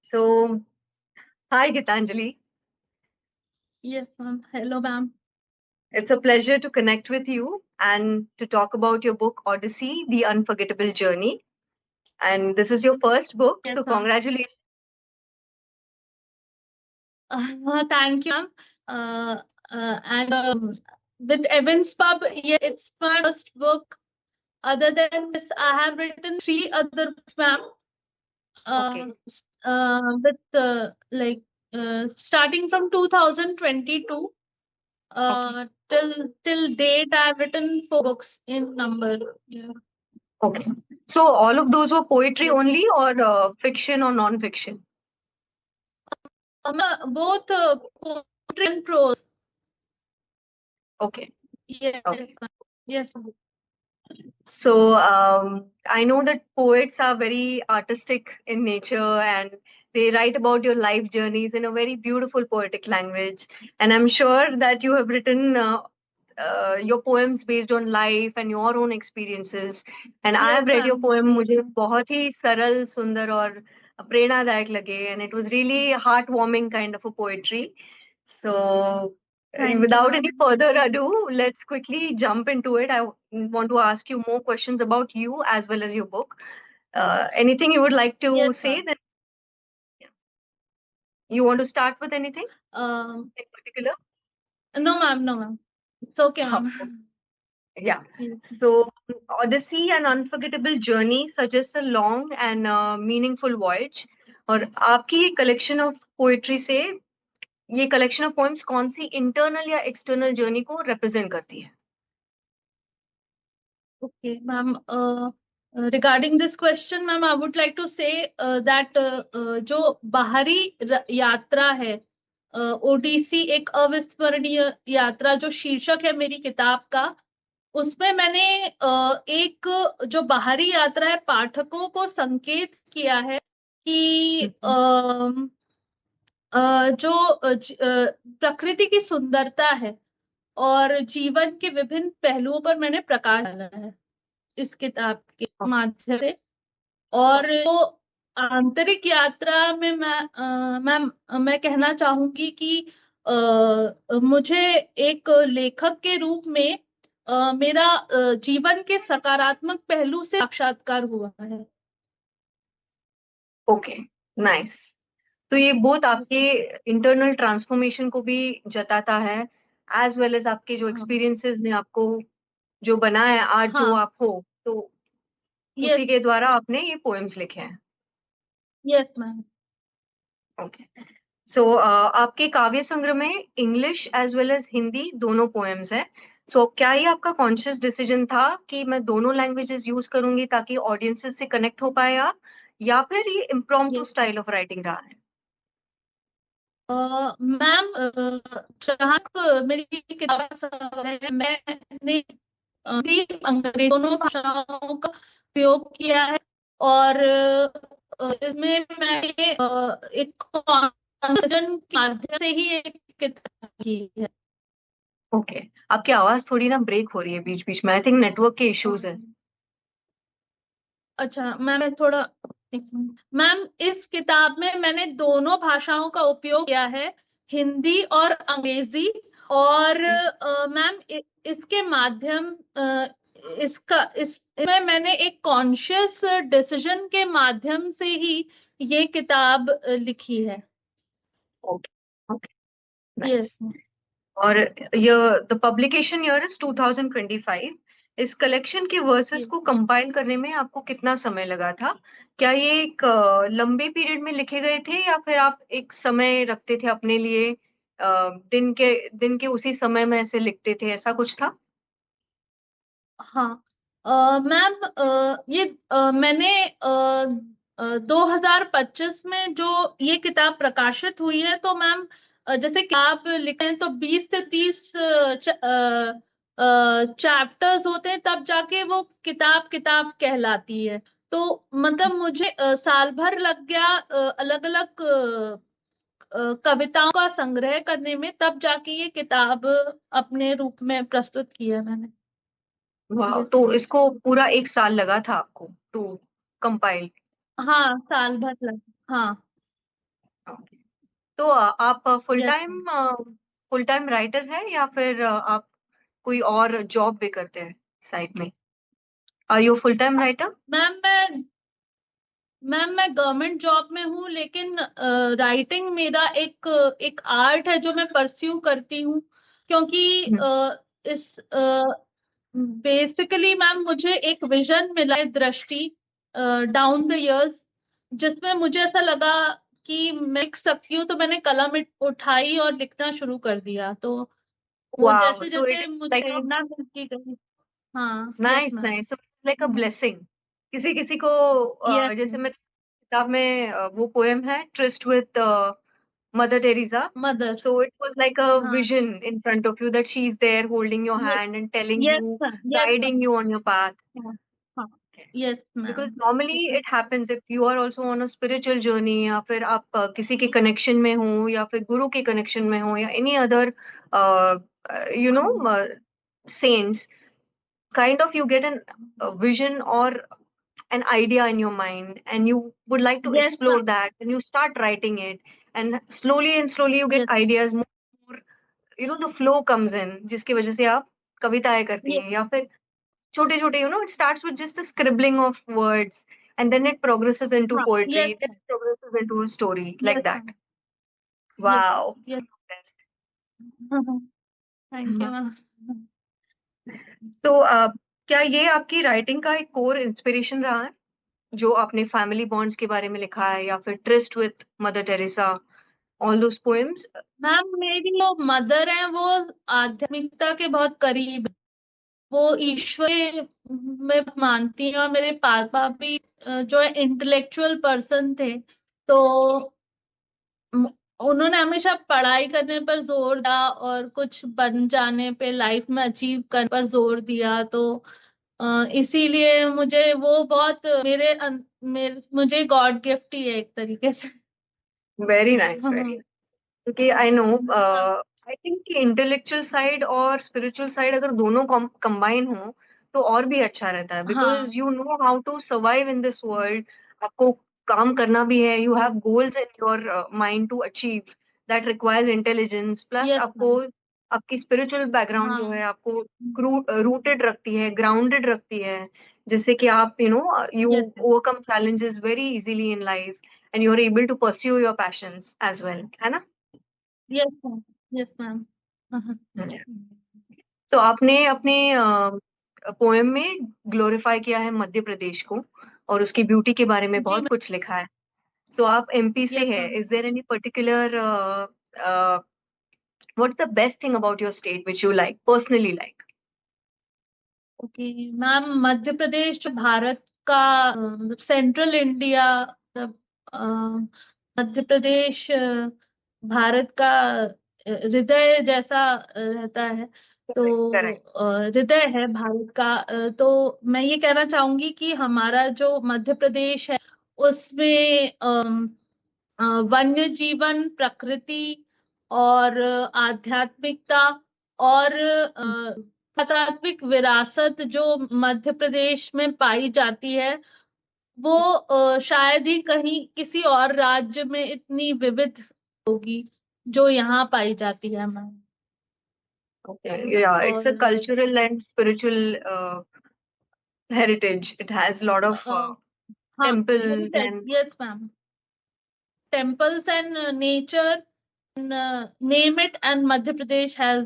So, hi Gitanjali. Yes, ma'am. Hello, ma'am. It's a pleasure to connect with you and to talk about your book Odyssey, The Unforgettable Journey. And this is your first book, Yes, so ma'am. congratulations. Thank you, ma'am. Uh, and with Evans Pub, yeah, it's my first book. Other than this, I have written three other books, ma'am. Okay, With starting from 2022 okay, till date, I've written four books in number. Yeah. okay. So, all of those were poetry Yes. only or fiction or non-fiction? Both poetry and prose. Okay, Yes, okay. ma'am. Yes, ma'am. So, I know that poets are very artistic in nature and they write about your life journeys in a very beautiful poetic language. And I'm sure that you have written your poems based on life and your own experiences. And I Yes, have read your ma'am. poem, मुझे बहुत ही सरल, सुंदर और प्रेरणादायक लगे, and it was really heartwarming kind of a poetry. So, Thank you, without any ma'am. further ado, let's quickly jump into it. Want to ask you more questions about you as well as your book. Anything you would like to Yes, say? ma'am. That you want to start with anything Um, in particular? no, ma'am. No, ma'am. It's okay, Oh, ma'am. yeah. Yes. So, Odyssey, an unforgettable journey, suggests a long and meaningful voyage. और आपकी ये collection of poetry से ये collection of poems कौन सी internal या external journey को represent करती है? Okay, ma'am. Regarding this question, ma'am, I would like to say that जो बाहरी यात्रा है, ओडिसी एक अविस्मरणीय यात्रा, जो शीर्षक है मेरी किताब का, उसमें मैंने एक जो बाहरी यात्रा है पाठकों को संकेत किया है कि हम्म। जो प्रकृति की सुंदरता है और जीवन के विभिन्न पहलुओं पर मैंने प्रकाश डाला है इस किताब के माध्यम से। और तो आंतरिक यात्रा में मैं कहना चाहूंगी कि मुझे एक लेखक के रूप में मेरा जीवन के सकारात्मक पहलू से साक्षात्कार हुआ है। Okay, nice. तो ये बहुत आपके इंटरनल ट्रांसफॉर्मेशन को भी जताता है, एज वेल एज आपके जो हाँ, एक्सपीरियंसेस ने आपको जो बनाया आज जो हाँ। आप हो, तो यस, उसी के द्वारा आपने ये पोएम्स लिखे हैं। Yes ma'am. ओके। सो आपके काव्य संग्रह में English as well as Hindi दोनों पोएम्स हैं। सो क्या ये आपका कॉन्शियस डिसीजन था कि मैं दोनों लैंग्वेजेस यूज करूंगी ताकि ऑडियंसेस से कनेक्ट हो पाए आप, या फिर ये impromptu yes style of writing रहा है? मैम, जहाँ तक मेरी किताब का सवाल है, मैंने हिंदी अंग्रेजी दोनों भाषाओं का प्रयोग किया है। और इसमें मैंने एक कॉन्वर्जन के माध्यम से ही एक किताब की है। ओके, आपकी आवाज थोड़ी ना ब्रेक हो रही है बीच बीच में, आई थिंक नेटवर्क के इश्यूज है। अच्छा मैं थोड़ा, मैम, इस किताब में मैंने दोनों भाषाओं का उपयोग किया है, हिंदी और अंग्रेजी। और मैम, इसके माध्यम इसमें मैंने एक कॉन्शियस डिसीजन के माध्यम से ही ये किताब लिखी है। Okay, okay, nice. यस। और ये द पब्लिकेशन ईयर इज 2025। इस कलेक्शन के वर्सेस को कंपाइल करने में आपको कितना समय लगा था? क्या ये एक लंबे पीरियड में लिखे गए थे या फिर आप एक समय रखते थे अपने लिए, दिन के उसी समय में ऐसे लिखते थे, ऐसा कुछ था? हाँ, मैम, ये मैंने 2025 में जो ये किताब प्रकाशित हुई है, तो मैम, जैसे किताब लिखे हैं तो 20 से 30 चैप्टर्स होते हैं, तब जाके वो किताब किताब कहलाती है। तो मतलब मुझे साल भर लग गया अलग अलग कविताओं का संग्रह करने में, तब जाके ये किताब अपने रूप में प्रस्तुत की है मैंने। वाह, यस तो मैम। इसको पूरा एक साल लगा था आपको टू कंपाइल? हाँ, साल भर लगा। हाँ। Okay. तो आप यस फुल टाइम राइटर है या फिर आप कोई और जॉब भी करते हैं साइड में? Are you full time writer? Ma'am. मैं गवर्नमेंट जॉब में हूँ, लेकिन राइटिंग मेरा एक एक आर्ट है जो मैं परस्यू करती हूँ, क्योंकि इस बेसिकली मैम मुझे एक विजन मिला है, दृष्टि डाउन द इयर्स, जिसमें मुझे ऐसा लगा कि मैं लिख सकती हूँ, तो मैंने कलम उठाई और लिखना शुरू कर दिया। तो वो वाओ, जैसे सो इट जैसे इज मुझे लाइक प्रेरणा मिलती गई। हाँ, yes nice ma'am. Nice, like a blessing. किसी किसी को यस जैसे मेरे किताब में वो पोएम है tourist with mother Teresa. Mother. So it was like a हाँ, vision in front of you that she's there holding your yes hand and telling yes you, ma'am, yes guiding ma'am. you on your path. हाँ, हाँ, yes Because ma'am. normally it happens if you are also on a spiritual journey, या फिर आप किसी के connection में हो या फिर गुरु के कनेक्शन में हो या any other uh, you know हाँ, saints, kind of you get a vision or an idea in your mind and you would like to yes explore ma'am, that and you start writing it, and slowly you get yes ideas more, the flow comes in, जिसकी वजह से आप कविताएं करती yes हैं या फिर छोटे छोटे, it starts with just a scribbling of words and then it progresses into हाँ, poetry, yes then it progresses into a story like yes that. Ma'am, yes Wow, so yes. best. Thank you ma'am. तो क्या ये आपकी writing का एक core inspiration रहा है, जो आपने फैमिली बॉन्ड्स के बारे में लिखा है या फिर tryst with mother Teresa, all those poems? Ma'am, मेरी जो मदर है वो आध्यात्मिकता के बहुत करीब है। वो ईश्वर में मानती है, और मेरे पापा भी जो है इंटेलेक्चुअल पर्सन थे। तो म- उन्होंने हमेशा पढ़ाई करने पर जोर दिया और कुछ बन जाने पे, लाइफ में अचीव करने पर जोर दिया। तो इसीलिए मुझे वो बहुत मुझे गॉड गिफ्ट ही है एक तरीके से। वेरी नाइस, वेरी, हाँ, क्योंकि आई नो, आई थिंक कि इंटेलेक्चुअल साइड और स्पिरिचुअल साइड अगर दोनों कंबाइन हो तो और भी अच्छा रहता है, हाँ, because you know how to survive in this world. आपको काम करना भी है, you have goals in your mind to achieve, that requires intelligence, plus yes आपको मैम। आपकी स्पिरिचुअल बैकग्राउंड जो हाँ, है आपको रूटेड रखती है, ग्राउंडेड रखती है, जिससे कि आप you yes overcome challenges very easily in life and you're able to pursue your passions as well, है ना? Yes ma'am, yes ma'am. तो आपने अपने पोएम में ग्लोरीफाई किया है मध्य प्रदेश को और उसकी ब्यूटी के बारे में जी बहुत मैम। कुछ लिखा है. सो आप एमपी से यस है, ma'am. Is there any particular what's the best thing about your state which you like personally like? Okay ma'am, Madhya Pradesh जो भारत का सेंट्रल इंडिया, मतलब मध्य प्रदेश भारत का हृदय जैसा रहता है। तो करेक्ट. हृदय है भारत का। तो मैं ये कहना चाहूंगी कि हमारा जो मध्य प्रदेश है उसमें वन्य जीवन, प्रकृति और आध्यात्मिकता और आध्यात्मिक विरासत जो मध्य प्रदेश में पाई जाती है, वो शायद ही कहीं किसी और राज्य में इतनी विविध होगी जो यहाँ पाई जाती है ma'am. Okay, yeah, it's a और cultural and spiritual heritage. It has a lot of हाँ, temples and yes ma'am. Temples and nature, name it, and Madhya Pradesh has